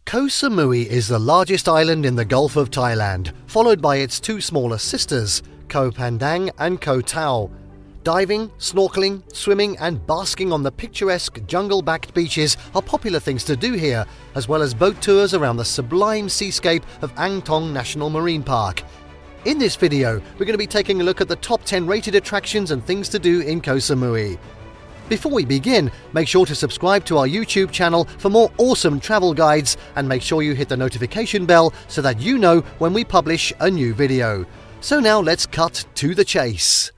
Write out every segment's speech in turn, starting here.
Koh Samui is the largest island in the Gulf of Thailand, followed by its two smaller sisters, Koh Phangan and Koh Taen. Diving, snorkeling, swimming and basking on the picturesque jungle-backed beaches are popular things to do here, as well as boat tours around the sublime seascape of Thong National Marine Park. In this video, we're going to be taking a look at the top 10 rated attractions and things to do in Koh Samui. Before we begin, make sure to subscribe to our YouTube channel for more awesome travel guides and make sure you hit the notification bell so that you know when we publish a new video. So now let's cut to the chase.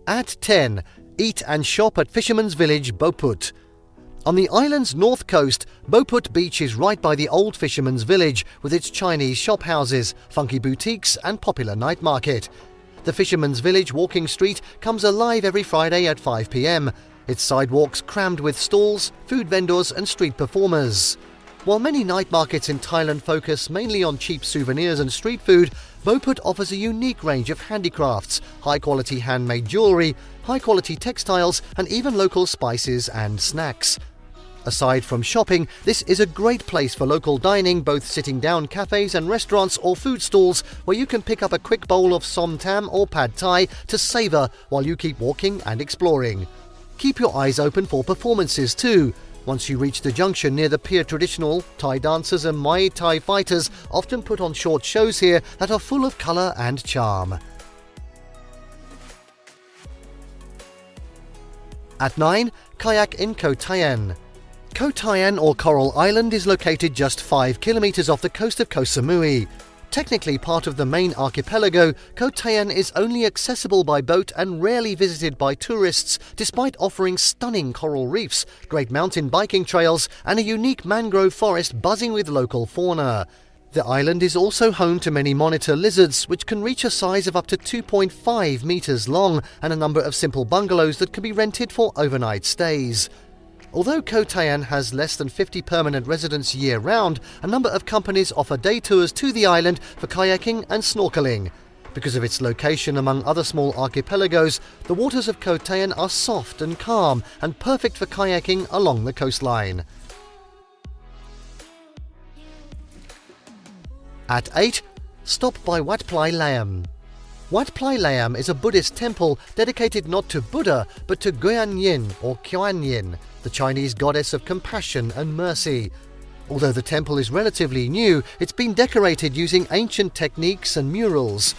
At 10. Eat and shop at Fisherman's village, Bophut. On the island's north coast, Bophut Beach is right by the old Fisherman's village with its Chinese shop houses, funky boutiques and popular night market. The Fisherman's village walking street comes alive every Friday at 5 p.m. Its sidewalks crammed with stalls, food vendors and street performers. While many night markets in Thailand focus mainly on cheap souvenirs and street food, Bophut offers a unique range of handicrafts, high-quality handmade jewellery, high-quality textiles and even local spices and snacks. Aside from shopping, this is a great place for local dining, both sitting-down cafes and restaurants or food stalls where you can pick up a quick bowl of som tam or pad thai to savour while you keep walking and exploring. Keep your eyes open for performances too. Once you reach the junction near the pier, traditional Thai dancers and Muay Thai fighters often put on short shows here that are full of colour and charm. At 9. Kayak in Koh Taen. Koh Taen or Coral Island is located just 5 kilometres off the coast of Koh Samui. Technically part of the main archipelago, Koh Taen is only accessible by boat and rarely visited by tourists, despite offering stunning coral reefs, great mountain biking trails and a unique mangrove forest buzzing with local fauna. The island is also home to many monitor lizards, which can reach a size of up to 2.5 meters long, and a number of simple bungalows that can be rented for overnight stays. Although Koh Taen has less than 50 permanent residents year-round, a number of companies offer day tours to the island for kayaking and snorkeling. Because of its location among other small archipelagos, the waters of Koh Taen are soft and calm and perfect for kayaking along the coastline. At 8. Stop by Wat Plai Laem. Wat Plai Laem is a Buddhist temple dedicated not to Buddha but to Guan Yin or Kuan Yin, the Chinese goddess of compassion and mercy. Although the temple is relatively new, it's been decorated using ancient techniques and murals.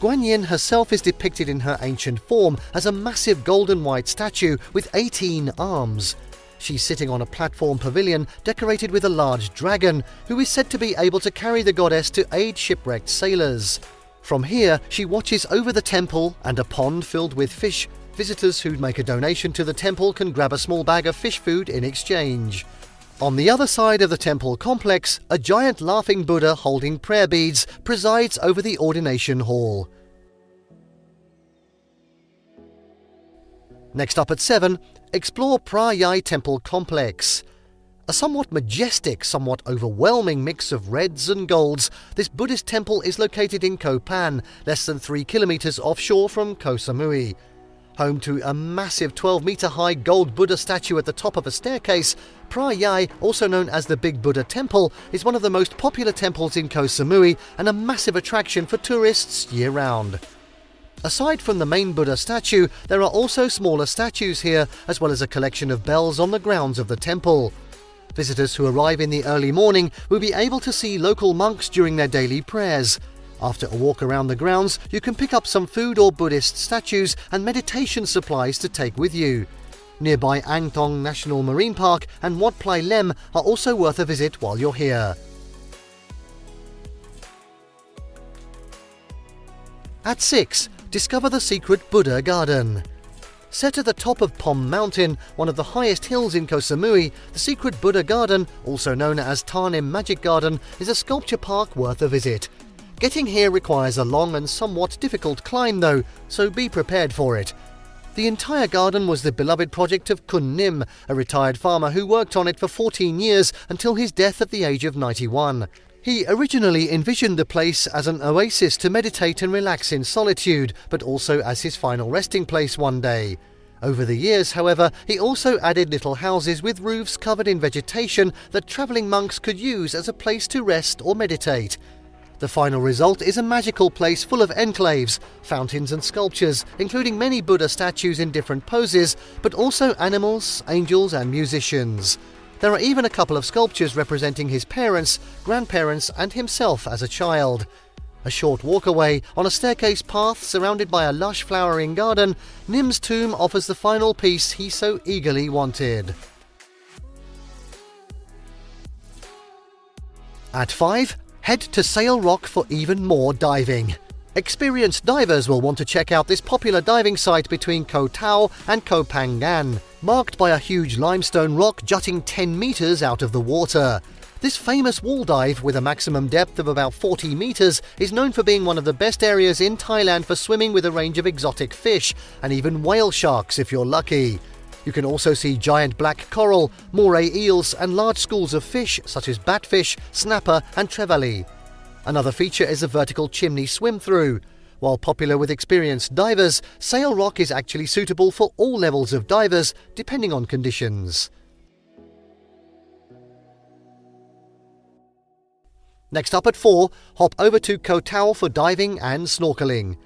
Guan Yin herself is depicted in her ancient form as a massive golden white statue with 18 arms. She's sitting on a platform pavilion decorated with a large dragon, who is said to be able to carry the goddess to aid shipwrecked sailors. From here, she watches over the temple and a pond filled with fish. Visitors who make a donation to the temple can grab a small bag of fish food in exchange. On the other side of the temple complex, a giant laughing Buddha holding prayer beads presides over the ordination hall. Next up at 7, explore Phra Temple Complex. A somewhat majestic, somewhat overwhelming mix of reds and golds, this Buddhist temple is located in Koh Taen, less than 3 kilometres offshore from Koh Samui. Home to a massive 12-metre-high gold Buddha statue at the top of a staircase, Phra, also known as the Big Buddha Temple, is one of the most popular temples in Koh Samui and a massive attraction for tourists year-round. Aside from the main Buddha statue, there are also smaller statues here, as well as a collection of bells on the grounds of the temple. Visitors who arrive in the early morning will be able to see local monks during their daily prayers. After a walk around the grounds, you can pick up some food or Buddhist statues and meditation supplies to take with you. Nearby Thong National Marine Park and Wat Plai Laem are also worth a visit while you're here. At 6. Discover the secret Buddha Garden. Set at the top of Pom Mountain, one of the highest hills in Koh Samui, the secret Buddha Garden, also known as Tarnim Magic Garden, is a sculpture park worth a visit. Getting here requires a long and somewhat difficult climb though, so be prepared for it. The entire garden was the beloved project of Kun Nim, a retired farmer who worked on it for 14 years until his death at the age of 91. He originally envisioned the place as an oasis to meditate and relax in solitude, but also as his final resting place one day. Over the years, however, he also added little houses with roofs covered in vegetation that travelling monks could use as a place to rest or meditate. The final result is a magical place full of enclaves, fountains and sculptures, including many Buddha statues in different poses, but also animals, angels and musicians. There are even a couple of sculptures representing his parents, grandparents and himself as a child. A short walk away, on a staircase path surrounded by a lush flowering garden, Nim's tomb offers the final piece he so eagerly wanted. At 5, head to Sail Rock for even more diving. Experienced divers will want to check out this popular diving site between Koh Taen and Koh Phangan, marked by a huge limestone rock jutting 10 meters out of the water. This famous wall dive, with a maximum depth of about 40 meters, is known for being one of the best areas in Thailand for swimming with a range of exotic fish, and even whale sharks if you're lucky. You can also see giant black coral, moray eels and large schools of fish such as batfish, snapper and trevally. Another feature is a vertical chimney swim-through. While popular with experienced divers, Sail Rock is actually suitable for all levels of divers, depending on conditions. Next up at 4, hop over to Koh Taen for diving and snorkeling.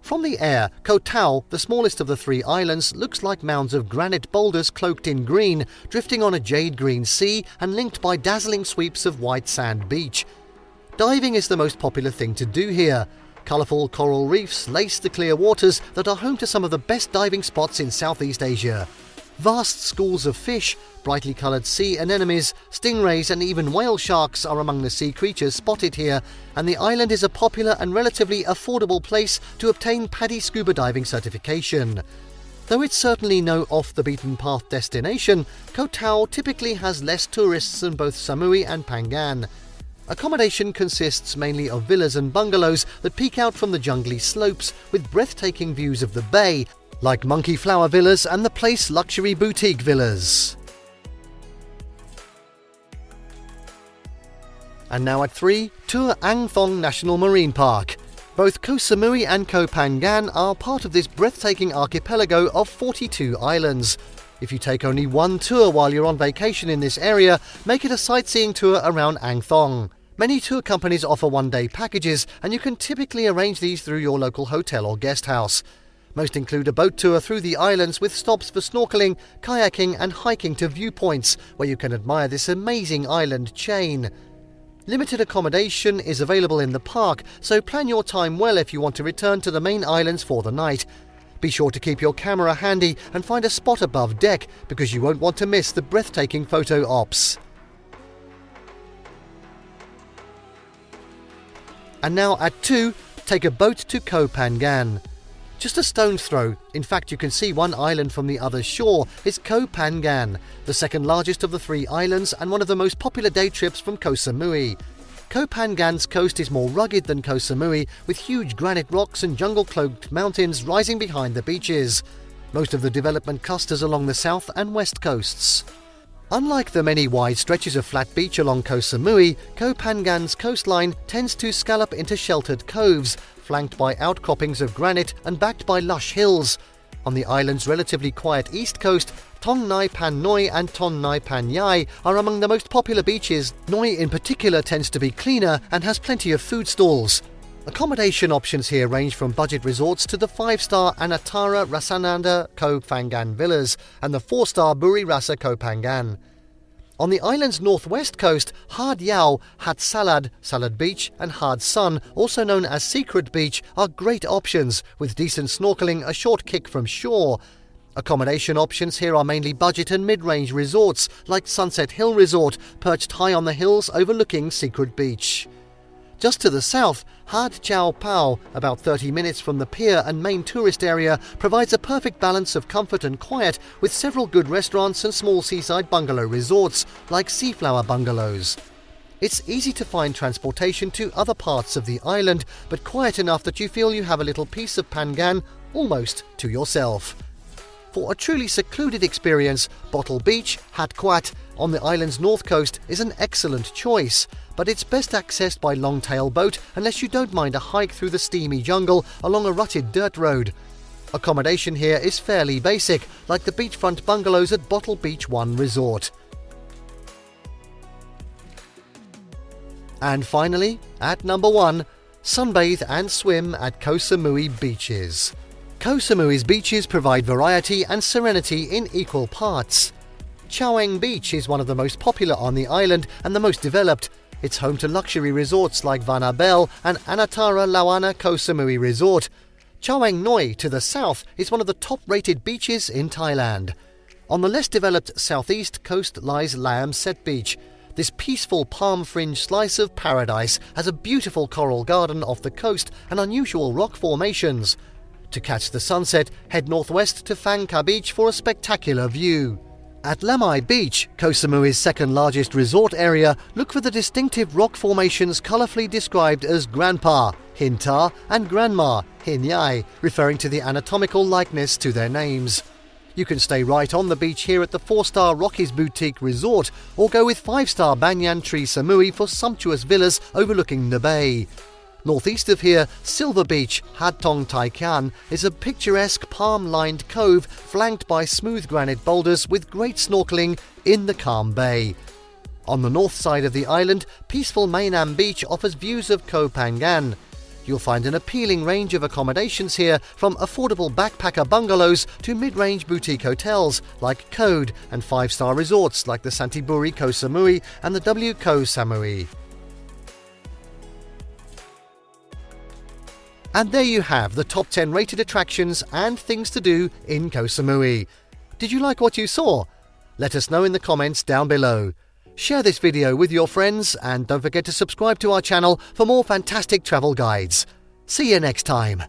From the air, Koh Taen, the smallest of the 3 islands, looks like mounds of granite boulders cloaked in green, drifting on a jade green sea and linked by dazzling sweeps of white sand beach. Diving is the most popular thing to do here. Colourful coral reefs lace the clear waters that are home to some of the best diving spots in Southeast Asia. Vast schools of fish, brightly coloured sea anemones, stingrays and even whale sharks are among the sea creatures spotted here, and the island is a popular and relatively affordable place to obtain PADI scuba diving certification. Though it's certainly no off-the-beaten-path destination, Koh Taen typically has less tourists than both Samui and Phangan. Accommodation consists mainly of villas and bungalows that peek out from the jungly slopes with breathtaking views of the bay, like Monkey Flower Villas and the Place Luxury Boutique Villas. And now at 3, tour Ang Thong National Marine Park. Both Koh Samui and Koh Phangan are part of this breathtaking archipelago of 42 islands. If you take only one tour while you're on vacation in this area, make it a sightseeing tour around Ang Thong. Many tour companies offer one-day packages, and you can typically arrange these through your local hotel or guest house. Most include a boat tour through the islands with stops for snorkeling, kayaking and hiking to viewpoints where you can admire this amazing island chain. Limited accommodation is available in the park, so plan your time well if you want to return to the main islands for the night. Be sure to keep your camera handy and find a spot above deck, because you won't want to miss the breathtaking photo ops. And now at 2, take a boat to Koh Phangan. Just a stone's throw, in fact you can see one island from the other shore, is Koh Phangan, the second largest of the 3 islands and one of the most popular day trips from Koh Samui. Koh Phangan's coast is more rugged than Koh Samui, with huge granite rocks and jungle-cloaked mountains rising behind the beaches. Most of the development clusters along the south and west coasts. Unlike the many wide stretches of flat beach along Koh Samui, Koh Phangan's coastline tends to scallop into sheltered coves, flanked by outcroppings of granite and backed by lush hills. On the island's relatively quiet east coast, Thong Nai Pan Noi and Thong Nai Pan Yai are among the most popular beaches. Noi in particular tends to be cleaner and has plenty of food stalls. Accommodation options here range from budget resorts to the 5-star Anatara Rasananda Koh Phangan villas and the 4-star Buri Rasa Koh Phangan. On the island's northwest coast, Had Yao, Hat Salad, Salad Beach and Had Sun, also known as Secret Beach, are great options, with decent snorkeling a short kick from shore. Accommodation options here are mainly budget and mid-range resorts, like Sunset Hill Resort, perched high on the hills overlooking Secret Beach. Just to the south, Had Chow Pao, about 30 minutes from the pier and main tourist area, provides a perfect balance of comfort and quiet, with several good restaurants and small seaside bungalow resorts, like Seaflower Bungalows. It's easy to find transportation to other parts of the island, but quiet enough that you feel you have a little piece of Phangan almost to yourself. For a truly secluded experience, Bottle Beach, Hat Quat, on the island's north coast is an excellent choice, but it's best accessed by longtail boat unless you don't mind a hike through the steamy jungle along a rutted dirt road. Accommodation here is fairly basic, like the beachfront bungalows at Bottle Beach 1 Resort. And finally, at number 1, sunbathe and swim at Koh Samui beaches. Koh Samui's beaches provide variety and serenity in equal parts. Chaweng Beach is one of the most popular on the island and the most developed. It's home to luxury resorts like Vanna Bell and Anatara Lawana Koh Samui Resort. Chaweng Noi to the south is one of the top-rated beaches in Thailand. On the less developed southeast coast lies Laem Set Beach. This peaceful palm-fringed slice of paradise has a beautiful coral garden off the coast and unusual rock formations. To catch the sunset, head northwest to Phangan Beach for a spectacular view. At Lamai Beach, Koh Samui's second-largest resort area, look for the distinctive rock formations colourfully described as Grandpa, Hinta, and Grandma, Hinyai, referring to the anatomical likeness to their names. You can stay right on the beach here at the 4-star Rockies Boutique Resort, or go with 5-star Banyan Tree Samui for sumptuous villas overlooking the bay. Northeast of here, Silver Beach, Thong Taikan, is a picturesque palm-lined cove flanked by smooth granite boulders with great snorkeling in the calm bay. On the north side of the island, peaceful Mainam Beach offers views of Koh Phangan. You'll find an appealing range of accommodations here, from affordable backpacker bungalows to mid-range boutique hotels like Code, and 5-star resorts like the Santiburi Koh Samui and the W Koh Samui. And there you have the top 10 rated attractions and things to do in Koh Samui. Did you like what you saw? Let us know in the comments down below. Share this video with your friends and don't forget to subscribe to our channel for more fantastic travel guides. See you next time.